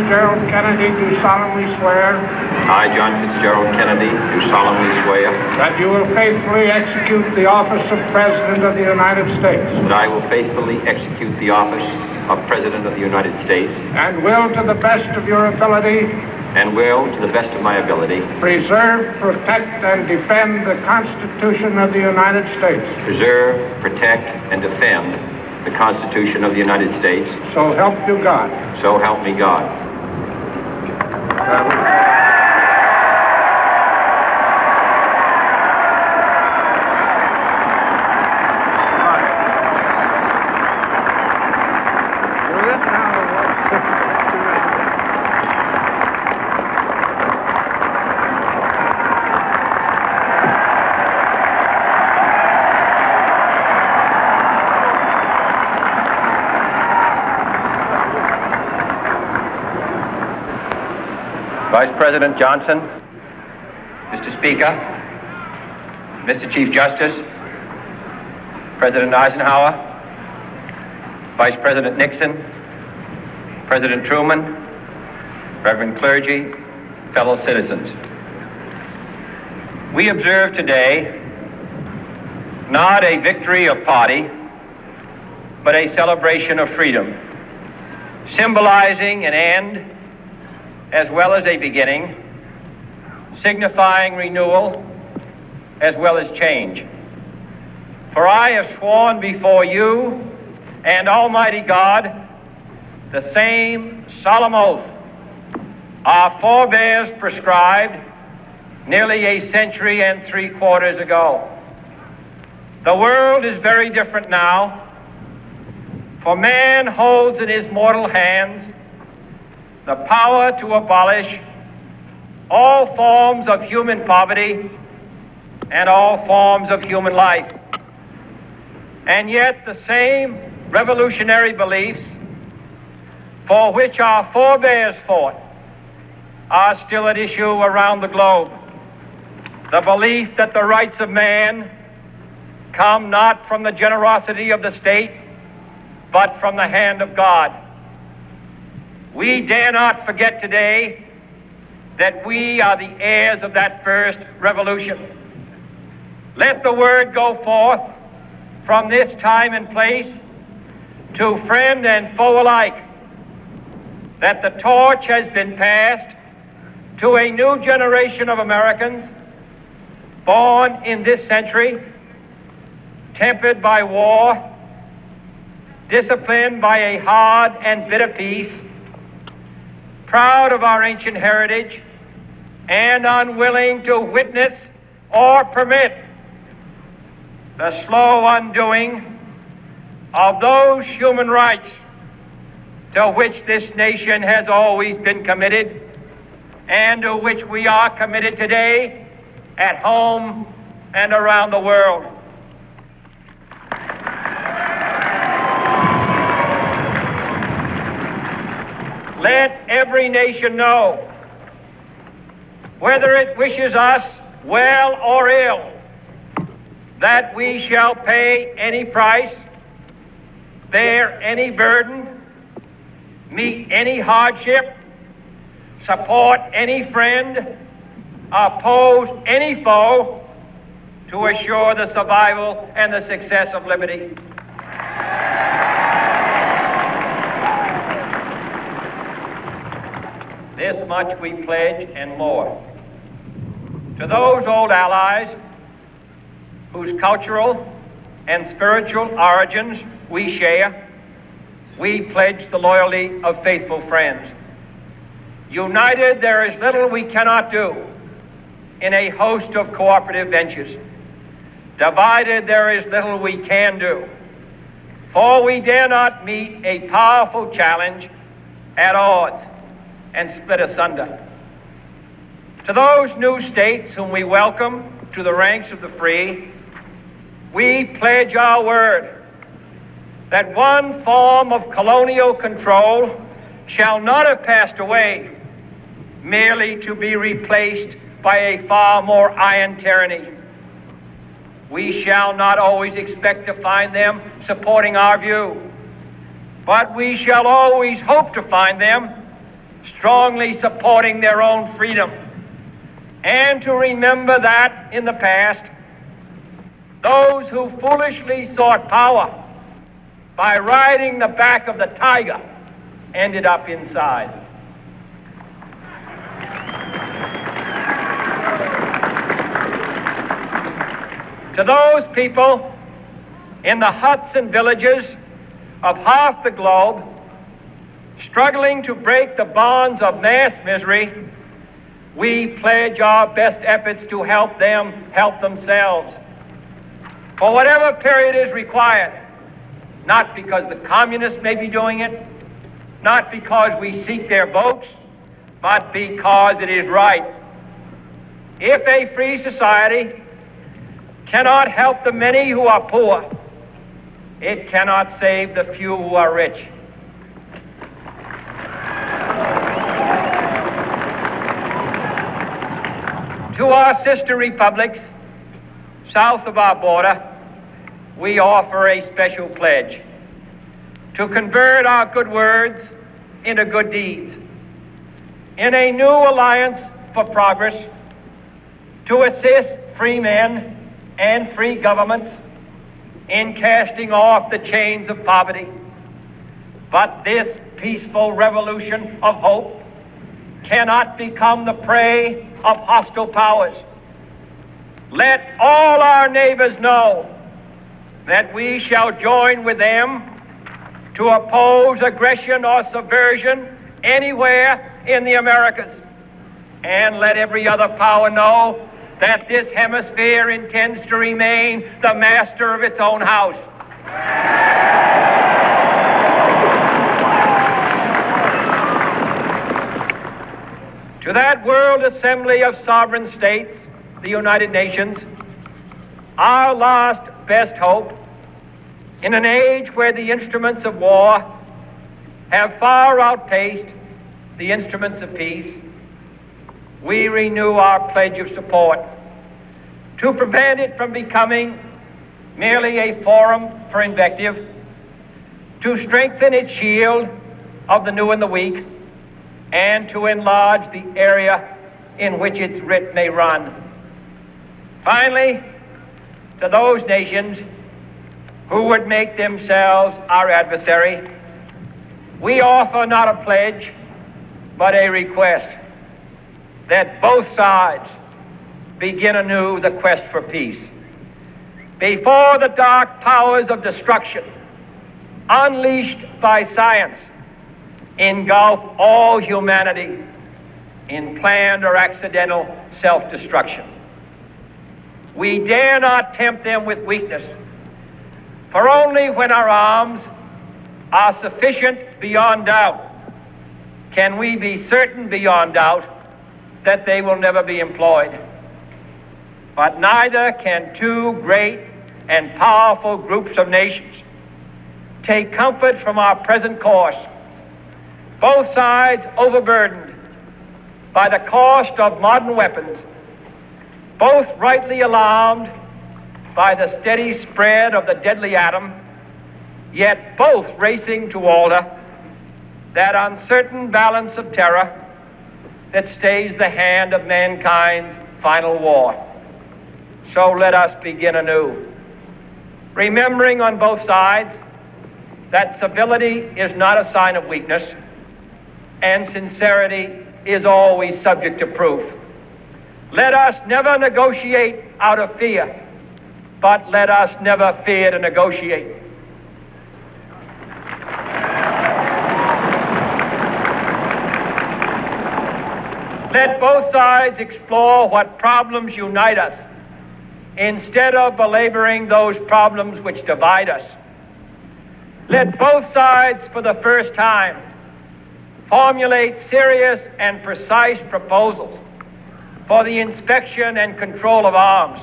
Fitzgerald Kennedy, do solemnly swear. I, John Fitzgerald Kennedy, do solemnly swear. That you will faithfully execute the office of President of the United States. That I will faithfully execute the office of President of the United States. And will, to the best of your ability. And will, to the best of my ability. Preserve, protect, and defend the Constitution of the United States. Preserve, protect, and defend the Constitution of the United States. So help you God. So help me God. Vice President Johnson, Mr. Speaker, Mr. Chief Justice, President Eisenhower, Vice President Nixon, President Truman, Reverend clergy, fellow citizens. We observe today not a victory of party, but a celebration of freedom, symbolizing an end as well as a beginning, signifying renewal as well as change. For I have sworn before you and Almighty God the same solemn oath our forebears prescribed nearly a century and 3/4 ago. The world is very different now, for man holds in his mortal hands the power to abolish all forms of human poverty and all forms of human life. And yet the same revolutionary beliefs for which our forebears fought are still at issue around the globe. The belief that the rights of man come not from the generosity of the state, but from the hand of God. We dare not forget today that we are the heirs of that first revolution. Let the word go forth from this time and place to friend and foe alike that the torch has been passed to a new generation of Americans born in this century, tempered by war, disciplined by a hard and bitter peace, proud of our ancient heritage, and unwilling to witness or permit the slow undoing of those human rights to which this nation has always been committed and to which we are committed today at home and around the world. Let every nation know, whether it wishes us well or ill, that we shall pay any price, bear any burden, meet any hardship, support any friend, oppose any foe to assure the survival and the success of liberty. This much we pledge and more. To those old allies whose cultural and spiritual origins we share, we pledge the loyalty of faithful friends. United, there is little we cannot do in a host of cooperative ventures. Divided, there is little we can do, for we dare not meet a powerful challenge at odds and split asunder. To those new states whom we welcome to the ranks of the free, we pledge our word that one form of colonial control shall not have passed away merely to be replaced by a far more iron tyranny. We shall not always expect to find them supporting our view, but we shall always hope to find them strongly supporting their own freedom, and to remember that in the past, those who foolishly sought power by riding the back of the tiger ended up inside. To those people in the huts and villages of half the globe struggling to break the bonds of mass misery, we pledge our best efforts to help them help themselves for whatever period is required, not because the communists may be doing it, not because we seek their votes, but because it is right. If a free society cannot help the many who are poor, it cannot save the few who are rich. To our sister republics south of our border, we offer a special pledge to convert our good words into good deeds, in a new alliance for progress, to assist free men and free governments in casting off the chains of poverty. But this peaceful revolution of hope cannot become the prey of hostile powers. Let all our neighbors know that we shall join with them to oppose aggression or subversion anywhere in the Americas. And let every other power know that this hemisphere intends to remain the master of its own house. To that World Assembly of Sovereign States, the United Nations, our last best hope, in an age where the instruments of war have far outpaced the instruments of peace, we renew our pledge of support to prevent it from becoming merely a forum for invective, to strengthen its shield of the new and the weak, and to enlarge the area in which its writ may run. Finally, to those nations who would make themselves our adversary, we offer not a pledge, but a request that both sides begin anew the quest for peace. Before the dark powers of destruction, unleashed by science, engulf all humanity in planned or accidental self-destruction. We dare not tempt them with weakness, for only when our arms are sufficient beyond doubt can we be certain beyond doubt that they will never be employed. But neither can two great and powerful groups of nations take comfort from our present course, both sides overburdened by the cost of modern weapons, both rightly alarmed by the steady spread of the deadly atom, yet both racing to alter that uncertain balance of terror that stays the hand of mankind's final war. So let us begin anew, remembering on both sides that civility is not a sign of weakness, and sincerity is always subject to proof. Let us never negotiate out of fear, but let us never fear to negotiate. Let both sides explore what problems unite us, instead of belaboring those problems which divide us. Let both sides, for the first time, formulate serious and precise proposals for the inspection and control of arms,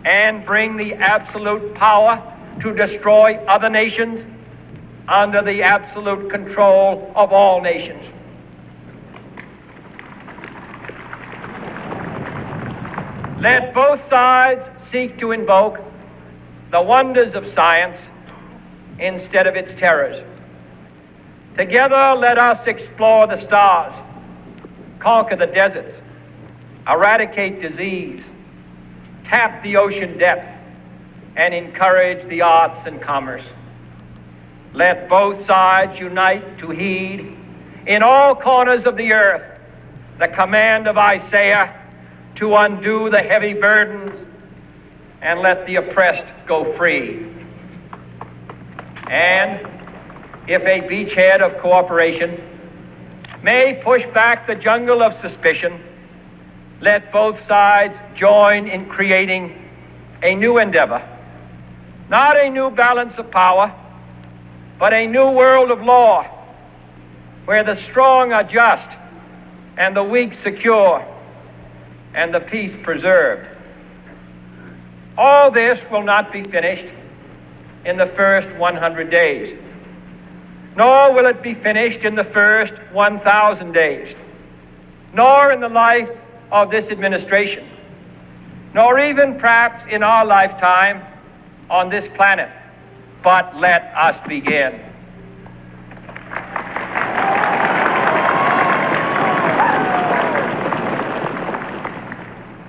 and bring the absolute power to destroy other nations under the absolute control of all nations. Let both sides seek to invoke the wonders of science instead of its terrors. Together, let us explore the stars, conquer the deserts, eradicate disease, tap the ocean depth, and encourage the arts and commerce. Let both sides unite to heed in all corners of the earth the command of Isaiah to undo the heavy burdens and let the oppressed go free. And if a beachhead of cooperation may push back the jungle of suspicion, let both sides join in creating a new endeavor, not a new balance of power, but a new world of law, where the strong are just and the weak secure and the peace preserved. All this will not be finished in the first 100 days, nor will it be finished in the first 1,000 days, nor in the life of this administration, nor even perhaps in our lifetime on this planet. But let us begin.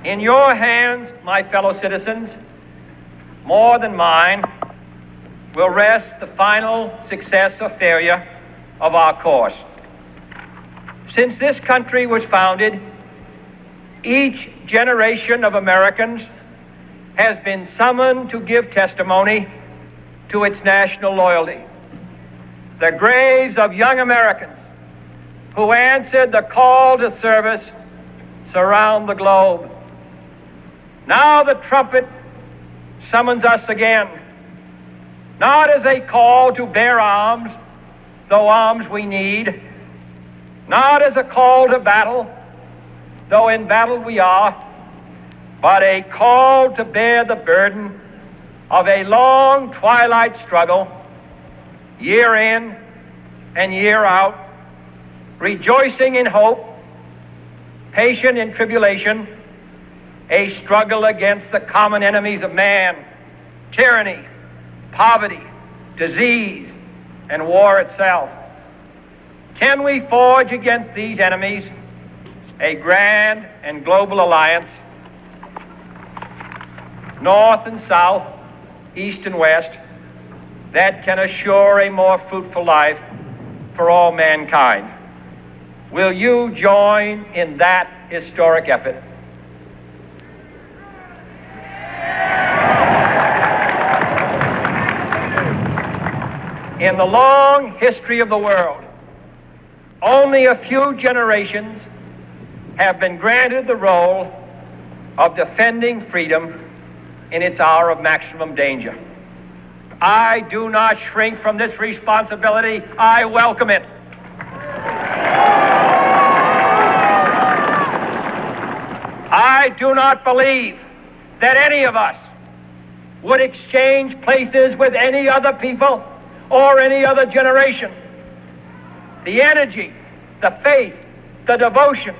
In your hands, my fellow citizens, more than mine, will rest the final success or failure of our course. Since this country was founded, each generation of Americans has been summoned to give testimony to its national loyalty. The graves of young Americans who answered the call to service surround the globe. Now the trumpet summons us again, not as a call to bear arms, though arms we need, not as a call to battle, though in battle we are, but a call to bear the burden of a long twilight struggle, year in and year out, rejoicing in hope, patient in tribulation, a struggle against the common enemies of man, tyranny, poverty, disease, and war itself. Can we forge against these enemies a grand and global alliance, north and south, east and west, that can assure a more fruitful life for all mankind? Will you join in that historic effort? In the long history of the world, only a few generations have been granted the role of defending freedom in its hour of maximum danger. I do not shrink from this responsibility. I welcome it. I do not believe that any of us would exchange places with any other people or any other generation. The energy, the faith, the devotion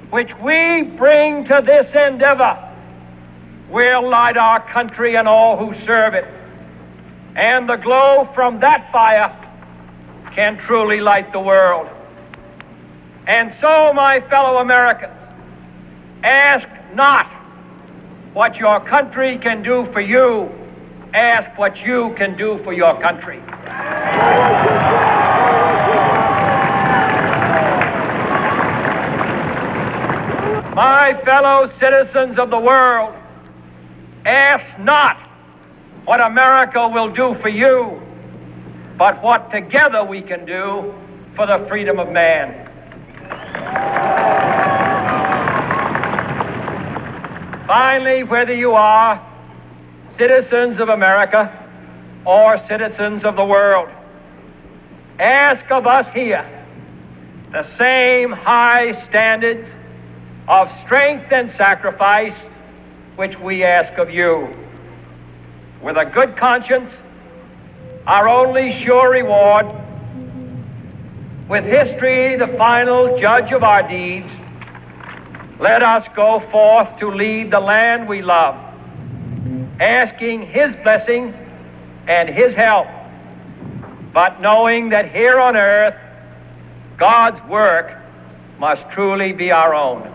which we bring to this endeavor will light our country and all who serve it. And the glow from that fire can truly light the world. And so, my fellow Americans, ask not what your country can do for you. Ask what you can do for your country. My fellow citizens of the world, ask not what America will do for you, but what together we can do for the freedom of man. Finally, whether you are citizens of America or citizens of the world, ask of us here the same high standards of strength and sacrifice which we ask of you. With a good conscience, our only sure reward, with history the final judge of our deeds, let us go forth to lead the land we love, asking His blessing and His help, but knowing that here on earth, God's work must truly be our own.